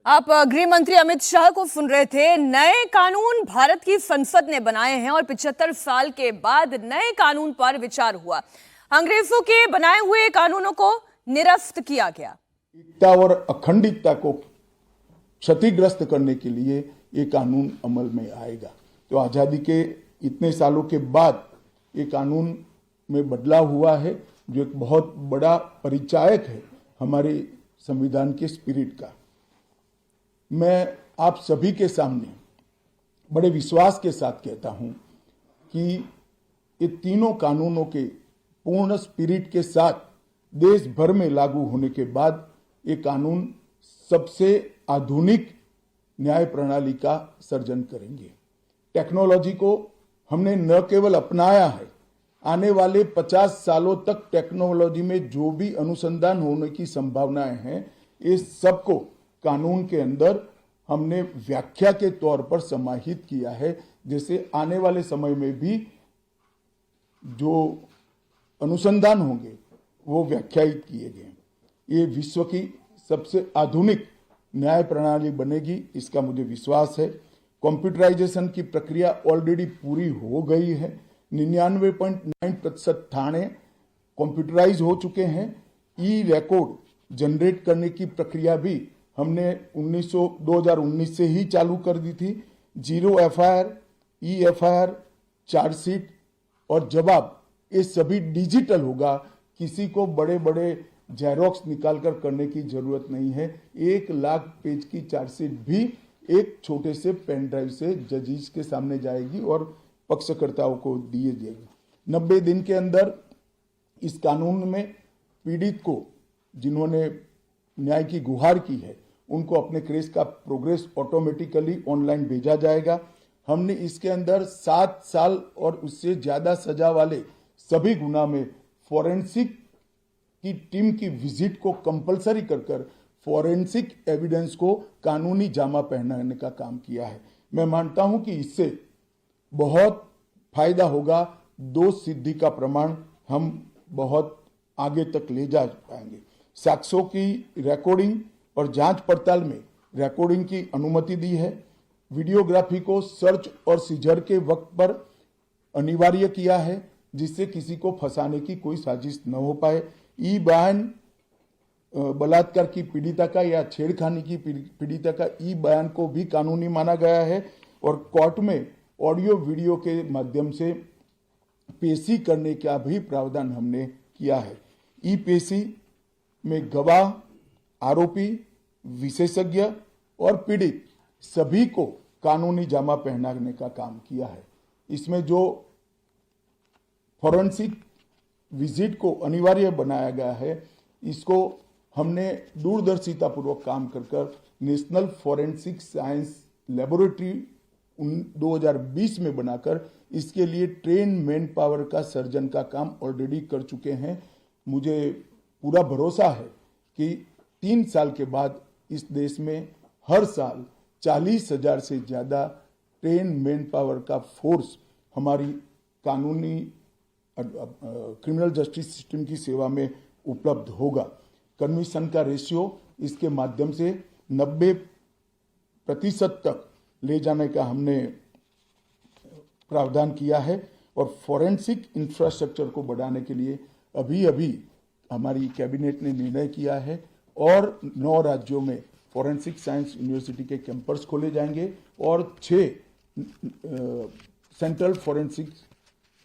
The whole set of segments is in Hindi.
आप गृह मंत्री अमित शाह को सुन रहे थे। नए कानून भारत की संसद ने बनाए हैं और 75 साल के बाद नए कानून पर विचार हुआ। अंग्रेजों के बनाए हुए कानूनों को निरस्त किया गया। एकता और अखंडता को क्षतिग्रस्त करने के लिए ये कानून अमल में आएगा। तो आजादी के इतने सालों के बाद ये कानून में बदलाव हुआ है, जो एक बहुत बड़ा परिचायक है हमारे संविधान के स्पिरिट का। मैं आप सभी के सामने बड़े विश्वास के साथ कहता हूं कि ये तीनों कानूनों के पूर्ण स्पिरिट के साथ देश भर में लागू होने के बाद ये कानून सबसे आधुनिक न्याय प्रणाली का सर्जन करेंगे। टेक्नोलॉजी को हमने न केवल अपनाया है, आने वाले 50 सालों तक टेक्नोलॉजी में जो भी अनुसंधान होने की संभावनाएं हैं, इस सबको कानून के अंदर हमने व्याख्या के तौर पर समाहित किया है, जैसे आने वाले समय में भी जो अनुसंधान होंगे वो व्याख्यायित किए गए। ये विश्व की सबसे आधुनिक न्याय प्रणाली बनेगी, इसका मुझे विश्वास है। कंप्यूटराइजेशन की प्रक्रिया ऑलरेडी पूरी हो गई है। 99.9% थाने कंप्यूटराइज हो चुके हैं। ई रिकॉर्ड जनरेट करने की प्रक्रिया भी हमने 2019 से ही चालू कर दी थी। 0 एफआईआर, ई एफआईआर, चार्जशीट और जवाब, ये सभी डिजिटल होगा। किसी को बड़े बड़े जेरोक्स निकालकर करने की जरूरत नहीं है। 1 लाख पेज की चार्जशीट भी एक छोटे से पेन ड्राइव से जजेस के सामने जाएगी और पक्षकर्ताओं को दिए जाएगी। 90 दिन के अंदर इस कानून में पीड़ित को, जिन्होंने न्याय की गुहार की है, उनको अपने केस का प्रोग्रेस ऑटोमेटिकली ऑनलाइन भेजा जाएगा। हमने इसके अंदर 7 साल और उससे ज्यादा सजा वाले सभी गुना में फॉरेंसिक की टीम की विजिट को कंपलसरी कर फॉरेंसिक एविडेंस को कानूनी जामा पहनाने का काम किया है। मैं मानता हूं कि इससे बहुत फायदा होगा। दोष सिद्धि का प्रमाण हम बहुत आगे तक ले जा पाएंगे। साक्ष्यों की रिकॉर्डिंग और जांच पड़ताल में रिकॉर्डिंग की अनुमति दी है। वीडियोग्राफी को सर्च और सीजर के वक्त पर अनिवार्य किया है, जिससे किसी को फंसाने की कोई साजिश न हो पाए। ई बयान बलात्कार की पीड़िता का या छेड़खानी की पीड़िता का ई बयान को भी कानूनी माना गया है और कोर्ट में ऑडियो वीडियो के माध्यम से पेशी करने का भी प्रावधान हमने किया है। ई पेशी में गवाह, आरोपी, विशेषज्ञ और पीड़ित सभी को कानूनी जामा पहनाने का काम किया है। इसमें जो फॉरेंसिक विजिट को अनिवार्य बनाया गया है, इसको हमने दूरदर्शिता पूर्वक काम कर नेशनल फॉरेंसिक साइंस लेबोरेटरी 2020 में बनाकर इसके लिए ट्रेन मैन पावर का सर्जन का काम ऑलरेडी कर चुके हैं। मुझे पूरा भरोसा है कि 3 साल के बाद इस देश में हर साल 40,000 से ज्यादा ट्रेन मैन पावर का फोर्स हमारी कानूनी क्रिमिनल जस्टिस सिस्टम की सेवा में उपलब्ध होगा। कन्विक्शन का रेशियो इसके माध्यम से 90% तक ले जाने का हमने प्रावधान किया है और फॉरेंसिक इंफ्रास्ट्रक्चर को बढ़ाने के लिए अभी हमारी कैबिनेट ने निर्णय किया है और 9 राज्यों में फॉरेंसिक साइंस यूनिवर्सिटी के कैंपस खोले जाएंगे और 6 सेंट्रल फॉरेंसिक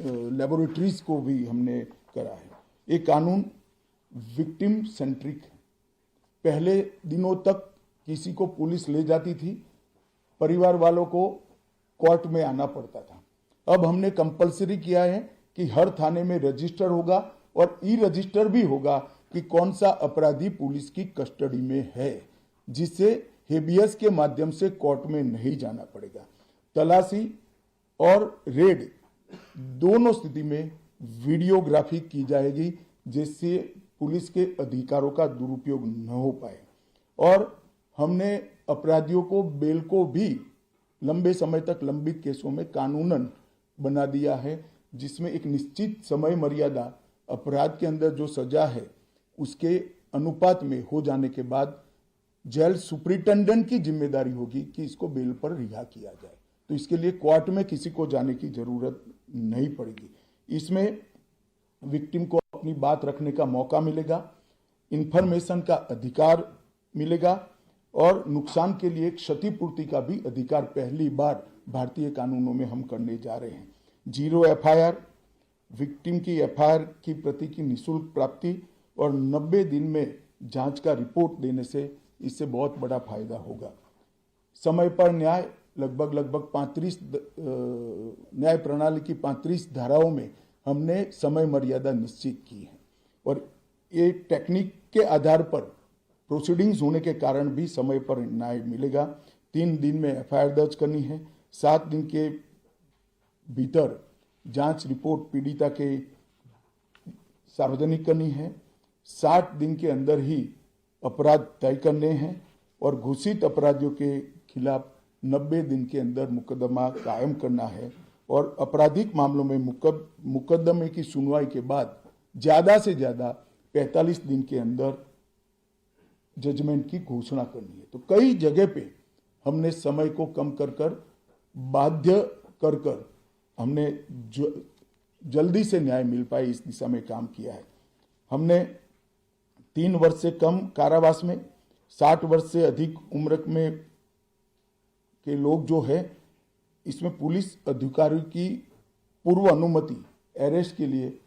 लेबोरेटरीज को भी हमने करा है। ये कानून विक्टिम सेंट्रिक है। पहले दिनों तक किसी को पुलिस ले जाती थी, परिवार वालों को कोर्ट में आना पड़ता था। अब हमने कंपलसरी किया है कि हर थाने में रजिस्टर होगा और ई रजिस्टर भी होगा कि कौन सा अपराधी पुलिस की कस्टडी में है, जिससे हेबियस के माध्यम से कोर्ट में नहीं जाना पड़ेगा। तलाशी और रेड दोनों स्थिति में वीडियोग्राफी की जाएगी, जिससे पुलिस के अधिकारों का दुरुपयोग न हो पाए। और हमने अपराधियों को बेल को भी लंबे समय तक लंबित केसों में कानूनन बना दिया है, जिसमें एक निश्चित समय मर्यादा अपराध के अंदर जो सजा है उसके अनुपात में हो जाने के बाद जेल सुपरिटेंडेंट की जिम्मेदारी होगी कि इसको बेल पर रिहा किया जाए। तो इसके लिए कोर्ट में किसी को जाने की जरूरत नहीं पड़ेगी। इसमें विक्टिम को अपनी बात रखने का मौका मिलेगा, इंफॉर्मेशन का अधिकार मिलेगा और नुकसान के लिए क्षतिपूर्ति का भी अधिकार पहली बार भारतीय कानूनों में हम करने जा रहे हैं। 0 एफआईआर, विक्टिम की एफआईआर की प्रति की निःशुल्क प्राप्ति और 90 दिन में जांच का रिपोर्ट देने से इससे बहुत बड़ा फायदा होगा। समय पर न्याय, लगभग 35 न्याय प्रणाली की 35 धाराओं में हमने समय मर्यादा निश्चित की है और ये टेक्निक के आधार पर प्रोसीडिंग्स होने के कारण भी समय पर न्याय मिलेगा। 3 दिन में एफआईआर दर्ज करनी है, 7 दिन के भीतर जांच रिपोर्ट पीड़िता के सार्वजनिक करनी है, 60 दिन के अंदर ही अपराध तय करने हैं और घोषित अपराधियों के खिलाफ 90 दिन के अंदर मुकदमा कायम करना है और आपराधिक मामलों में मुकदमे की सुनवाई के बाद ज्यादा से ज्यादा 45 दिन के अंदर जजमेंट की घोषणा करनी है। तो कई जगह पे हमने समय को कम कर बाध्य कर हमने जल्दी से न्याय मिल पाए इस दिशा में काम किया है। हमने 3 वर्ष से कम कारावास में, 60 वर्ष से अधिक उम्र में के लोग जो है, इसमें पुलिस अधिकारियों की पूर्व अनुमति अरेस्ट के लिए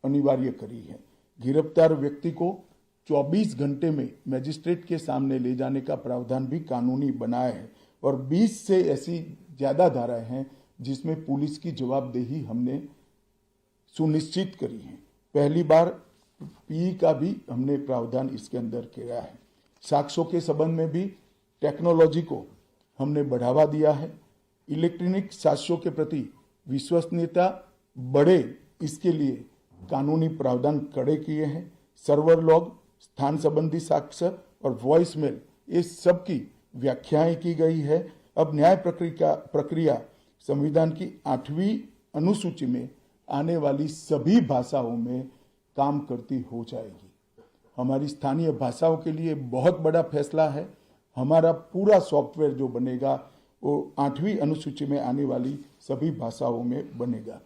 अनिवार्य करी है। गिरफ्तार व्यक्ति को 24 घंटे में मजिस्ट्रेट के सामने ले जाने का प्रावधान भी कानूनी बनाया है और 20 से ऐसी ज्यादा धाराएं हैं जिसमें पुलिस की जवाबदेही हमने सुनिश्चित करी है। पहली बार पी का भी हमने प्रावधान इसके अंदर किया है। साक्ष्यों के संबंध में भी टेक्नोलॉजी को हमने बढ़ावा दिया है। इलेक्ट्रॉनिक साक्ष्यों के प्रति विश्वसनीयता बढ़े, इसके लिए कानूनी प्रावधान कड़े किए हैं। सर्वर लॉग, स्थान संबंधी साक्ष्य और वॉइस मेल, ये सब की व्याख्याएं की गई है। अब न्याय प्रक्रिया संविधान की 8वीं अनुसूची में आने वाली सभी भाषाओं में काम करती हो जाएगी। हमारी स्थानीय भाषाओं के लिए बहुत बड़ा फैसला है। हमारा पूरा सॉफ्टवेयर जो बनेगा वो 8वीं अनुसूची में आने वाली सभी भाषाओं में बनेगा।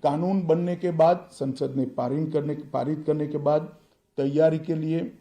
कानून बनने के बाद, संसद ने पारित करने के बाद तैयारी के लिए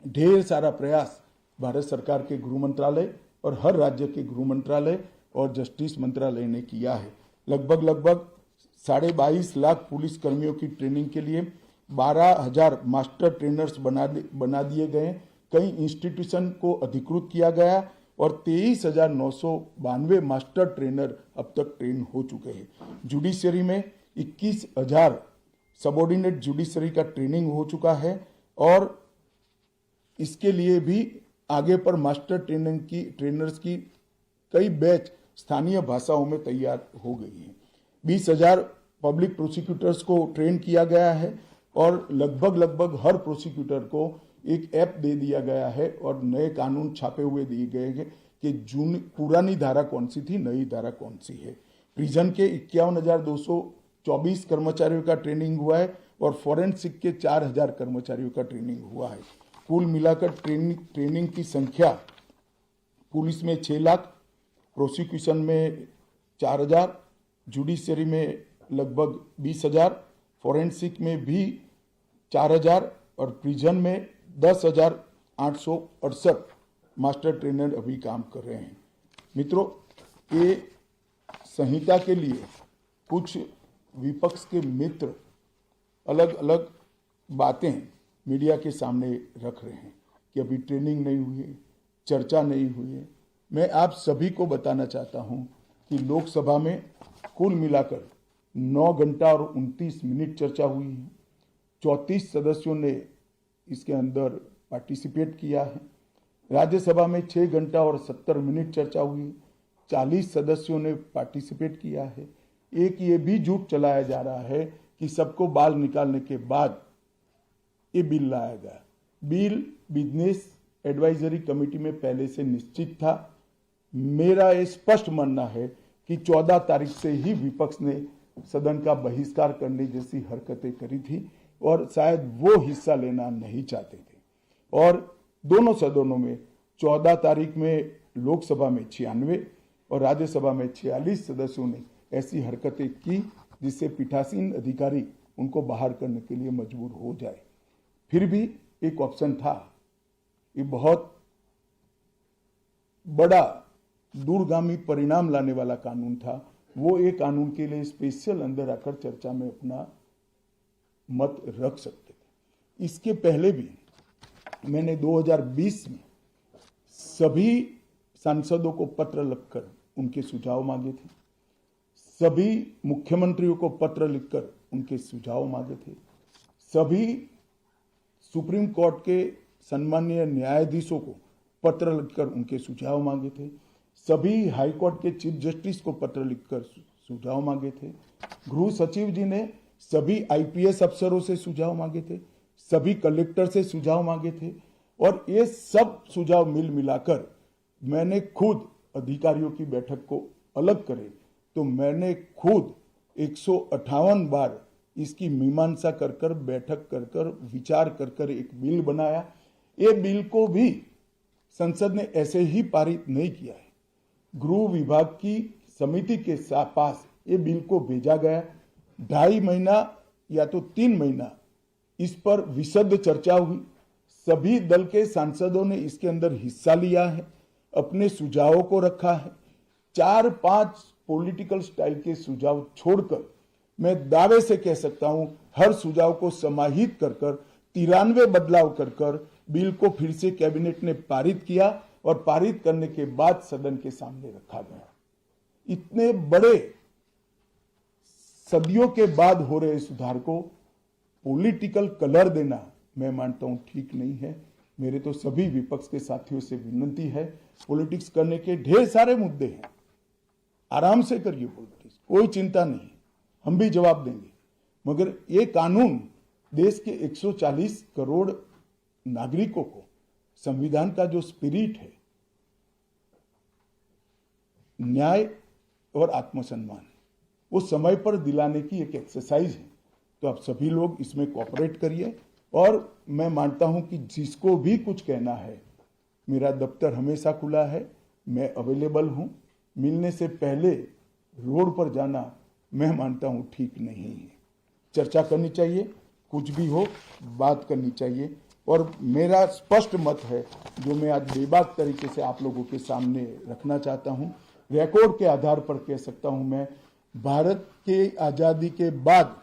ढेर सारा प्रयास भारत सरकार के गृह मंत्रालय और हर राज्य के गृह मंत्रालय और जस्टिस मंत्रालय ने किया है। लगभग 22.5 लाख पुलिस कर्मियों की ट्रेनिंग के लिए 12,000 मास्टर ट्रेनर्स बना दिए गए। कई इंस्टीट्यूशन को अधिकृत किया गया और 23,992 मास्टर ट्रेनर अब तक ट्रेन हो चुके हैं। जुडिशरी में 21,000 सबऑर्डिनेट जुडिशरी का ट्रेनिंग हो चुका है और इसके लिए भी आगे पर मास्टर ट्रेनर्स की कई बैच स्थानीय भाषाओं में तैयार हो गई है। 20,000 पब्लिक प्रोसिक्यूटर्स को ट्रेन किया गया है और लगभग हर प्रोसिक्यूटर को एक ऐप दे दिया गया है और नए कानून छापे हुए दिए गए हैं कि पुरानी धारा कौन सी थी, नई धारा कौन सी है। प्रिजन के 51,224 कर्मचारियों का ट्रेनिंग हुआ है और फॉरेंसिक के 4,000 कर्मचारियों का ट्रेनिंग हुआ है। कुल मिलाकर ट्रेनिंग की संख्या पुलिस में 6 लाख, प्रोसिक्यूशन में 4,000, जुडिशरी में लगभग 20,000, फॉरेंसिक में भी 4,000 और प्रिजन में 10,868 मास्टर ट्रेनर अभी काम कर रहे हैं। मित्रों, ये संहिता के लिए कुछ विपक्ष के मित्र अलग अलग बातें मीडिया के सामने रख रहे हैं कि अभी ट्रेनिंग नहीं हुई है, चर्चा नहीं हुई है। मैं आप सभी को बताना चाहता हूं कि लोकसभा में कुल मिलाकर 9 घंटा और 29 मिनट चर्चा हुई है। 34 सदस्यों ने इसके अंदर पार्टिसिपेट किया है। राज्यसभा में 6 घंटा और 70 मिनट चर्चा हुई, 40 सदस्यों ने पार्टिसिपेट किया है। एक ये भी झूठ चलाया जा रहा है कि सबको बाल निकालने के बाद ये बिल लाया गया। बिल बिजनेस एडवाइजरी कमेटी में पहले से निश्चित था। मेरा ये स्पष्ट मानना है कि 14 तारीख से ही विपक्ष ने सदन का बहिष्कार करने जैसी हरकतें करी थी और शायद वो हिस्सा लेना नहीं चाहते थे। और दोनों सदनों में 14 तारीख में लोकसभा में 96 और राज्यसभा में 46 सदस्यों ने ऐसी हरकतें की जिससे पीठासीन अधिकारी उनको बाहर करने के लिए मजबूर हो जाए। फिर भी एक ऑप्शन था। ये बहुत बड़ा दूरगामी परिणाम लाने वाला कानून था। वो एक कानून के लिए स्पेशल अंदर आकर चर्चा में अपना मत रख सकते थे। इसके पहले भी मैंने 2020 में सभी सांसदों को पत्र लिखकर उनके सुझाव मांगे थे। सभी मुख्यमंत्रियों को पत्र लिखकर उनके सुझाव मांगे थे। सभी सुप्रीम कोर्ट के सम्मानीय न्यायाधीशों को पत्र लिखकर उनके सुझाव मांगे थे। सभी हाई कोर्ट के चीफ जस्टिस को पत्र लिखकर सुझाव मांगे थे। गृह सचिव जी ने सभी आईपीएस अफसरों से सुझाव मांगे थे, सभी कलेक्टर से सुझाव मांगे थे और ये सब सुझाव मिलाकर मैंने खुद अधिकारियों की बैठक को अलग करे तो मैंने खुद 158 बार इसकी मीमांसा कर बैठक कर विचार कर एक बिल बनाया। ये बिल को भी संसद ने ऐसे ही पारित नहीं किया है। गृह विभाग की समिति के पास ये बिल को भेजा गया। 2.5 महीना या तो 3 महीना इस पर विशद चर्चा हुई। सभी दल के सांसदों ने इसके अंदर हिस्सा लिया है, अपने सुझावों को रखा है। 4-5 पॉलिटिकल स्टाइल के सुझाव छोड़कर मैं दावे से कह सकता हूं हर सुझाव को समाहित कर 93 बदलाव कर बिल को फिर से कैबिनेट ने पारित किया और पारित करने के बाद सदन के सामने रखा गया। इतने बड़े सदियों के बाद हो रहे सुधार को पॉलिटिकल कलर देना मैं मानता हूं ठीक नहीं है। मेरे तो सभी विपक्ष के साथियों से विनती है, पॉलिटिक्स करने के ढेर सारे मुद्दे हैं, आराम से करिए पॉलिटिक्स, कोई चिंता नहीं, हम भी जवाब देंगे। मगर ये कानून देश के 140 करोड़ नागरिकों को संविधान का जो स्पिरिट है, न्याय और आत्मसम्मान, वो समय पर दिलाने की एक एक्सरसाइज है। तो आप सभी लोग इसमें कोऑपरेट करिए और मैं मानता हूं कि जिसको भी कुछ कहना है, मेरा दफ्तर हमेशा खुला है, मैं अवेलेबल हूं। मिलने से पहले रोड पर जाना मैं मानता हूं ठीक नहीं है। चर्चा करनी चाहिए, कुछ भी हो बात करनी चाहिए और मेरा स्पष्ट मत है जो मैं आज बेबाक तरीके से आप लोगों के सामने रखना चाहता हूं। रिकॉर्ड के आधार पर कह सकता हूं मैं, भारत के आजादी के बाद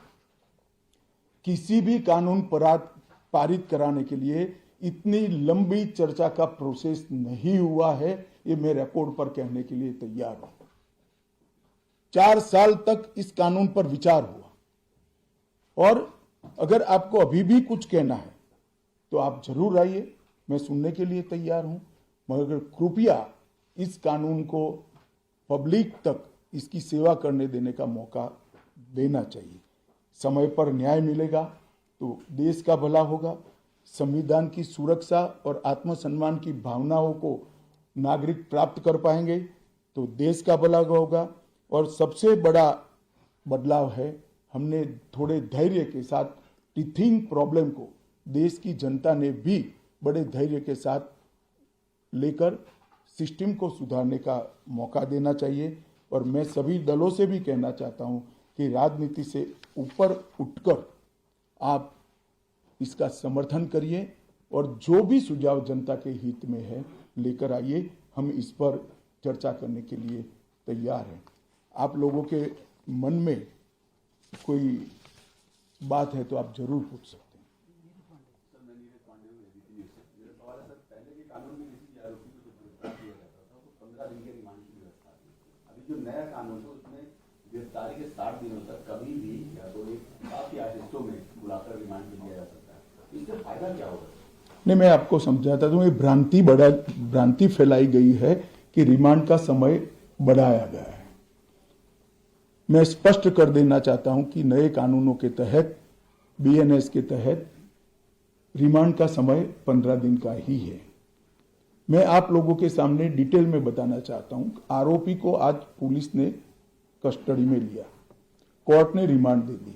किसी भी कानून पारित कराने के लिए इतनी लंबी चर्चा का प्रोसेस नहीं हुआ है। ये मैं रिकॉर्ड पर कहने के लिए तैयार हूं। 4 साल तक इस कानून पर विचार हुआ और अगर आपको अभी भी कुछ कहना है तो आप जरूर आइए, मैं सुनने के लिए तैयार हूं। मगर कृपया इस कानून को पब्लिक तक इसकी सेवा करने देने का मौका देना चाहिए। समय पर न्याय मिलेगा तो देश का भला होगा। संविधान की सुरक्षा और आत्मसम्मान की भावनाओं को नागरिक प्राप्त कर पाएंगे तो देश का भला होगा। और सबसे बड़ा बदलाव है, हमने थोड़े धैर्य के साथ टीथिंग प्रॉब्लम को देश की जनता ने भी बड़े धैर्य के साथ लेकर सिस्टम को सुधारने का मौका देना चाहिए। और मैं सभी दलों से भी कहना चाहता हूं कि राजनीति से ऊपर उठकर आप इसका समर्थन करिए और जो भी सुझाव जनता के हित में है लेकर आइए। हम इस पर चर्चा करने के लिए तैयार हैं। आप लोगों के मन में कोई बात है तो आप जरूर पूछ सकते हैं। जो नया कानून है उसमें गिरफ्तारी के 60 दिनों तक कभी भी या तो एक साथ या हिस्सों में बुलाकर रिमांड लिया जा सकता है। इससे फायदा क्या होगा? नहीं, मैं आपको समझाता हूँ। ये भ्रांति फैलाई गई है कि रिमांड का समय बढ़ाया गया है। मैं स्पष्ट कर देना चाहता हूं कि नए कानूनों के तहत, बीएनएस के तहत रिमांड का समय 15 दिन का ही है। मैं आप लोगों के सामने डिटेल में बताना चाहता हूं। आरोपी को आज पुलिस ने कस्टडी में लिया, कोर्ट ने रिमांड दे दी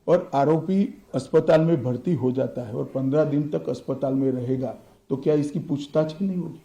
और आरोपी अस्पताल में भर्ती हो जाता है और 15 दिन तक अस्पताल में रहेगा तो क्या इसकी पूछताछ ही नहीं होगी?